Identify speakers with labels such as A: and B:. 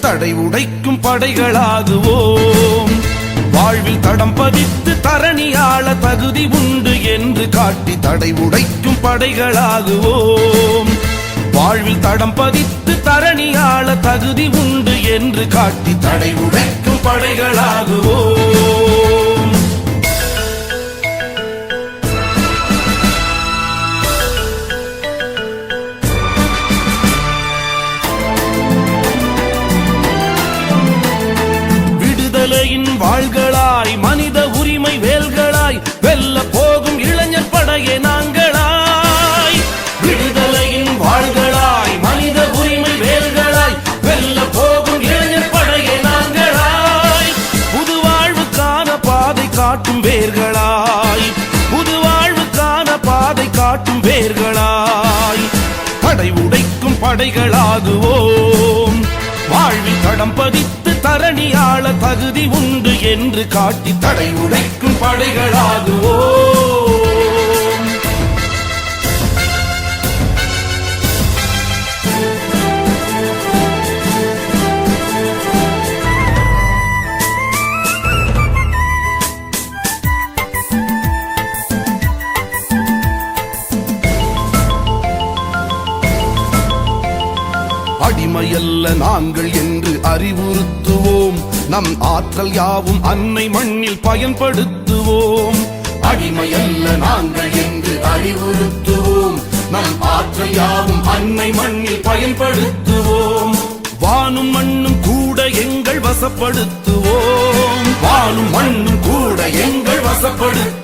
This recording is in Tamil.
A: தடை உடைக்கும் படைகளாகுவோம். வாழ்வில் தடம் பதித்து தரணியாள தகுதி உண்டு என்று காட்டி தடை உடைக்கும் படைகளாகுவோம். வாழ்வில் தடம் பதித்து தரணியாள தகுதி உண்டு என்று காட்டி தடை உடைக்கும் படைகளாகுவோம். விடுதலையின் வாள்களாய் மனித உரிமை வேல்களாய் வெல்ல போகும் இளைஞர் படையே நாங்களாய். விடுதலையின் வாள்களாய் மனித உரிமை வேல்களாய் வெல்ல போகும் இளைஞர் படையே நாங்களாய். புது வாழ்வுக்கான பாதை காட்டும் வேர்களாய், புது வாழ்வுக்கான பாதை காட்டும் வேர்களாய். தடை உடைக்கும் படைகளாகுவோம். வாழ்வில் தடம் பதித்து தரணியாள தகுதி உண்டு என்று காட்டி தடை உடைக்கும் படைகளாகுவோம். அடிமையல்ல நாங்கள் என்று அறிவுறுத்துவோம். நம் ஆற்றல் யாவும் அன்னை மண்ணில் பயன்படுத்துவோம். அடிமையல்ல நாங்கள் என்று அறிவுறுத்துவோம். நம் ஆற்றல் யாவும் அன்னை மண்ணில் பயன்படுத்துவோம். வானும் மண்ணும் கூட எங்கள் வசப்படுத்துவோம். வானும் மண்ணும் கூட எங்கள் வசப்படுத்துவோம்.